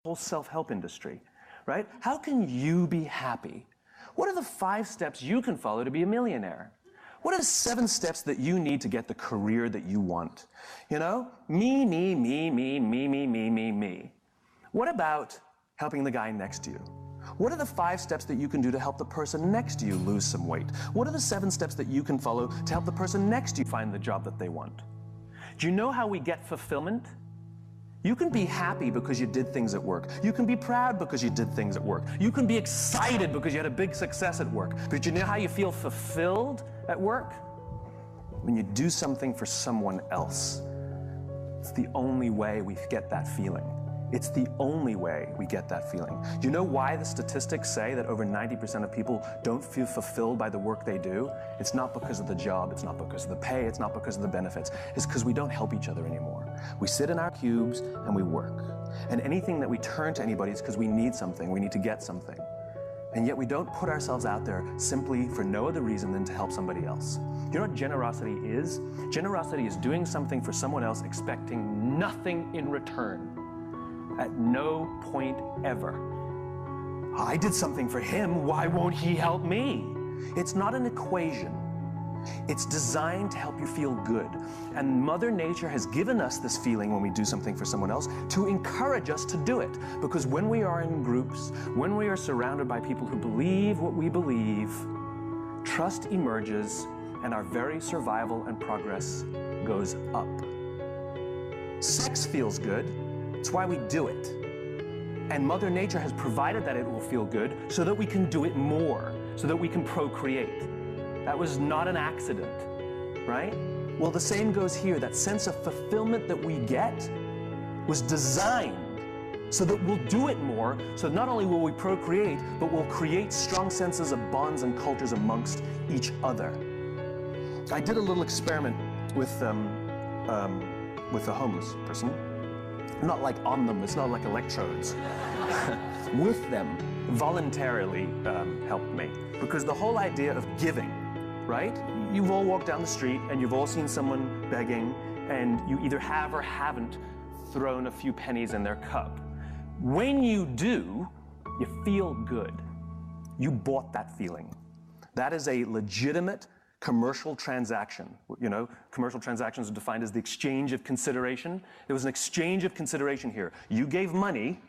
whole self-help industry, right? How can you be happy? What are the 5 steps you can follow to be a millionaire? What are the 7 steps that you need to get the career that you want? You know, me, me, me, me, me, me, me, me, me. What about helping the guy next to you? What are the 5 steps that you can do to help the person next to you lose some weight? What are the 7 steps that you can follow to help the person next to you find the job that they want? Do you know how we get fulfillment? You can be happy because you did things at work. You can be proud because you did things at work. You can be excited because you had a big success at work. But you know how you feel fulfilled at work? When you do something for someone else. It's the only way we get that feeling. It's the only way we get that feeling. Do you know why the statistics say that over 90% of people don't feel fulfilled by the work they do? It's not because of the job, it's not because of the pay, it's not because of the benefits. It's because we don't help each other anymore. We sit in our cubes and we work. And anything that we turn to anybody is because we need something, we need to get something. And yet we don't put ourselves out there simply for no other reason than to help somebody else. Do you know what generosity is? Generosity is doing something for someone else expecting nothing in return. At no point ever. I did something for him, why won't he help me? It's not an equation. It's designed to help you feel good. And Mother Nature has given us this feeling when we do something for someone else to encourage us to do it. Because when we are in groups, when we are surrounded by people who believe what we believe, trust emerges and our very survival and progress goes up. Sex feels good. It's why we do it. And Mother Nature has provided that it will feel good so that we can do it more, so that we can procreate. That was not an accident, right? Well, the same goes here. That sense of fulfillment that we get was designed so that we'll do it more, so not only will we procreate, but we'll create strong senses of bonds and cultures amongst each other. I did a little experiment with a homeless person. Not like on them, it's not like electrodes. With them, voluntarily helped me. Because the whole idea of giving, right? You've all walked down the street and you've all seen someone begging and you either have or haven't thrown a few pennies in their cup. When you do, you feel good. You bought that feeling. That is a legitimate commercial transaction. You know, commercial transactions are defined as the exchange of consideration. There was an exchange of consideration here. You gave money,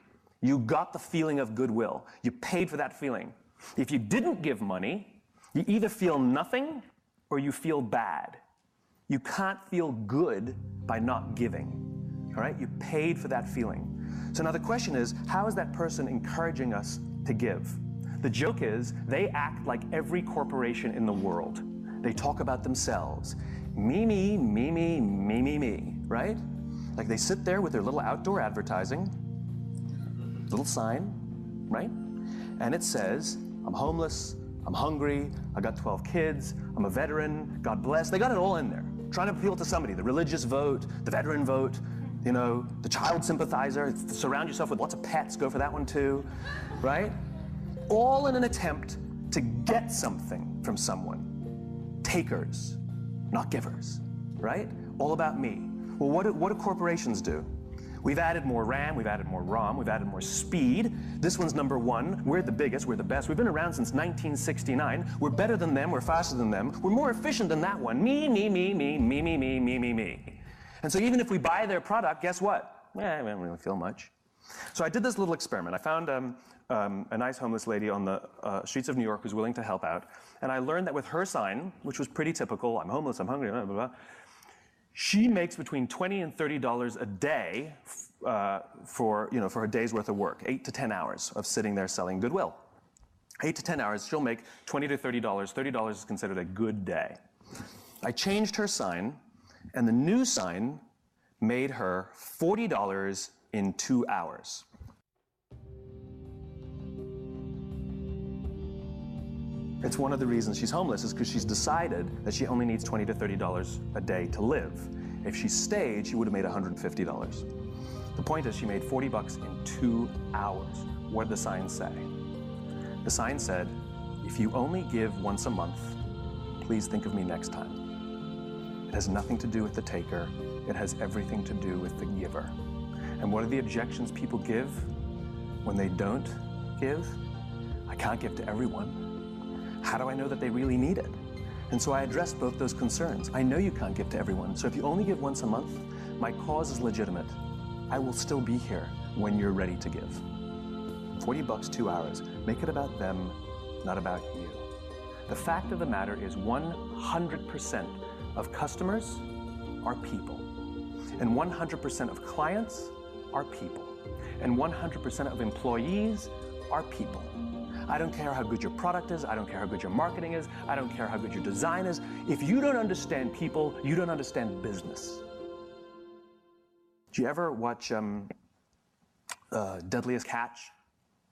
you got the feeling of goodwill. You paid for that feeling. If you didn't give money, you either feel nothing or you feel bad. You can't feel good by not giving. All right? You paid for that feeling. So now the question is, how is that person encouraging us to give? The joke is, they act like every corporation in the world. They talk about themselves. Me, me, me, me, me, me, me, right? Like they sit there with their little outdoor advertising, little sign, right? And it says, I'm homeless, I'm hungry, I got 12 kids, I'm a veteran, God bless. They got it all in there. Trying to appeal to somebody, the religious vote, the veteran vote, you know, the child sympathizer, surround yourself with lots of pets, go for that one too, right? All in an attempt to get something from someone. Takers, not givers, right? All about me. Well, what do corporations do? We've added more RAM, we've added more ROM, we've added more speed. This one's #1. We're the biggest, we're the best. We've been around since 1969. We're better than them, we're faster than them. We're more efficient than that one. Me, me, me, me, me, me, me, me, me, me. And so even if we buy their product, guess what? I don't really feel much. So I did this little experiment. I found a nice homeless lady on the streets of New York who's willing to help out. And I learned that with her sign, which was pretty typical, I'm homeless, I'm hungry, blah, blah, blah, she makes between $20 and $30 a day for her day's worth of work, 8 to 10 hours of sitting there selling goodwill. 8 to 10 hours, she'll make $20 to $30. $30 is considered a good day. I changed her sign, and the new sign made her $40 in 2 hours. It's one of the reasons she's homeless is because she's decided that she only needs $20 to $30 a day to live. If she stayed, she would have made $150. The point is she made $40 in 2 hours. What did the sign say? The sign said, if you only give once a month, please think of me next time. It has nothing to do with the taker. It has everything to do with the giver. And what are the objections people give? when they don't give, I can't give to everyone. How do I know that they really need it? And so I addressed both those concerns. I know you can't give to everyone, so if you only give once a month, my cause is legitimate. I will still be here when you're ready to give. $40, 2 hours. Make it about them, not about you. The fact of the matter is 100% of customers are people. And 100% of clients are people. And 100% of employees are people. I don't care how good your product is, I don't care how good your marketing is, I don't care how good your design is. If you don't understand people, you don't understand business. Do you ever watch Deadliest Catch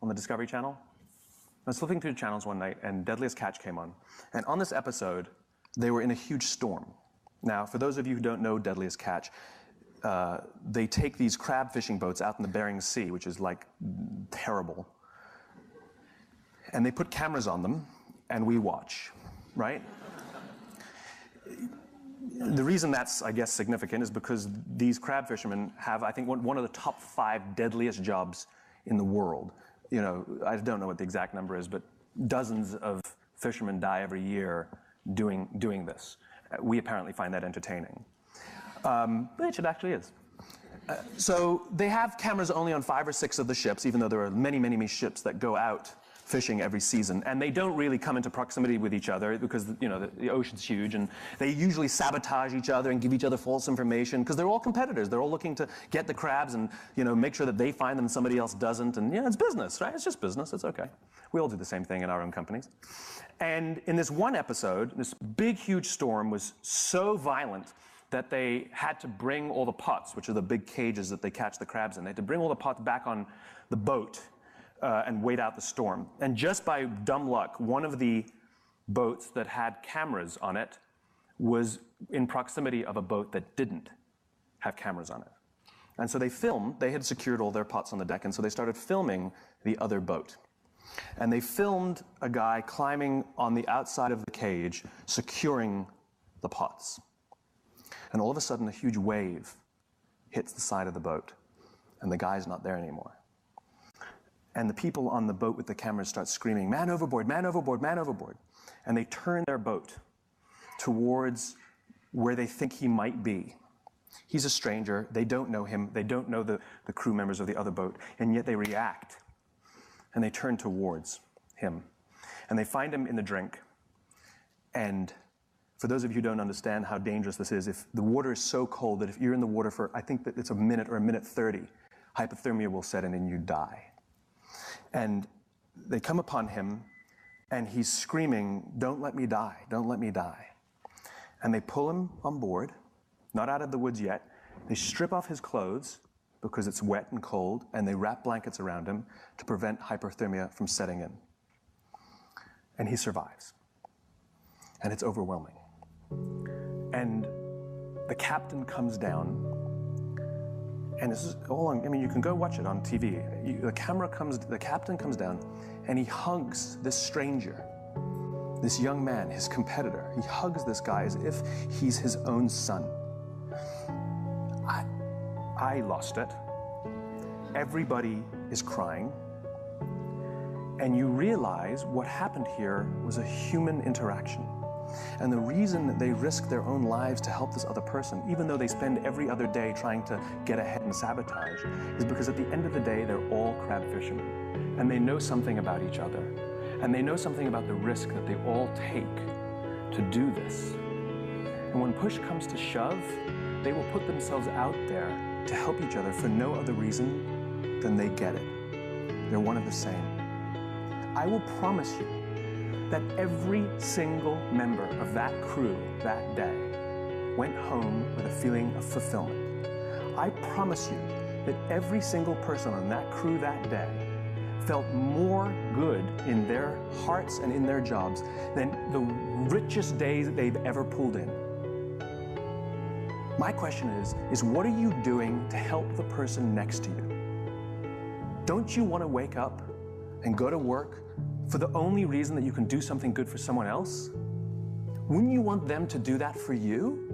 on the Discovery Channel? I was flipping through the channels one night and Deadliest Catch came on. And on this episode, they were in a huge storm. Now, for those of you who don't know Deadliest Catch, they take these crab fishing boats out in the Bering Sea, which is like terrible. And they put cameras on them and we watch, right? The reason that's, I guess, significant is because these crab fishermen have, I think, one of the top 5 deadliest jobs in the world. You know, I don't know what the exact number is, but dozens of fishermen die every year doing this. We apparently find that entertaining, which it actually is. So they have cameras only on 5 or 6 of the ships, even though there are many, many, many ships that go out fishing every season, and they don't really come into proximity with each other because, you know, the ocean's huge, and they usually sabotage each other and give each other false information because they're all competitors. They're all looking to get the crabs and, you know, make sure that they find them and somebody else doesn't, and, you know, it's business, right? It's just business. It's okay. We all do the same thing in our own companies. And in this one episode, this big, huge storm was so violent that they had to bring all the pots, which are the big cages that they catch the crabs in. They had to bring all the pots back on the boat and wait out the storm. And just by dumb luck, one of the boats that had cameras on it was in proximity of a boat that didn't have cameras on it. And so they filmed, they had secured all their pots on the deck, and so they started filming the other boat. And they filmed a guy climbing on the outside of the cage, securing the pots. And all of a sudden, a huge wave hits the side of the boat, and the guy's not there anymore. And the people on the boat with the cameras start screaming, "Man overboard, man overboard, man overboard." And they turn their boat towards where they think he might be. He's a stranger, they don't know him, they don't know the crew members of the other boat, and yet they react. And they turn towards him. And they find him in the drink. And for those of you who don't understand how dangerous this is, if the water is so cold that if you're in the water for, I think that it's a minute or a minute 30, hypothermia will set in and you die. And they come upon him, and he's screaming, "Don't let me die, don't let me die." And they pull him on board, not out of the woods yet. They strip off his clothes because it's wet and cold, and they wrap blankets around him to prevent hypothermia from setting in. And he survives. And it's overwhelming. And the captain comes down. And this is all on, I mean, you can go watch it on TV. The captain comes down and he hugs this stranger, this young man, his competitor. He hugs this guy as if he's his own son. I lost it. Everybody is crying. And you realize what happened here was a human interaction. And the reason that they risk their own lives to help this other person, even though they spend every other day trying to get ahead and sabotage, is because at the end of the day, they're all crab fishermen. And they know something about each other. And they know something about the risk that they all take to do this. And when push comes to shove, they will put themselves out there to help each other for no other reason than they get it. They're one and the same. I will promise you that every single member of that crew that day went home with a feeling of fulfillment. I promise you that every single person on that crew that day felt more good in their hearts and in their jobs than the richest days that they've ever pulled in. My question is what are you doing to help the person next to you? Don't you want to wake up and go to work for the only reason that you can do something good for someone else? Wouldn't you want them to do that for you?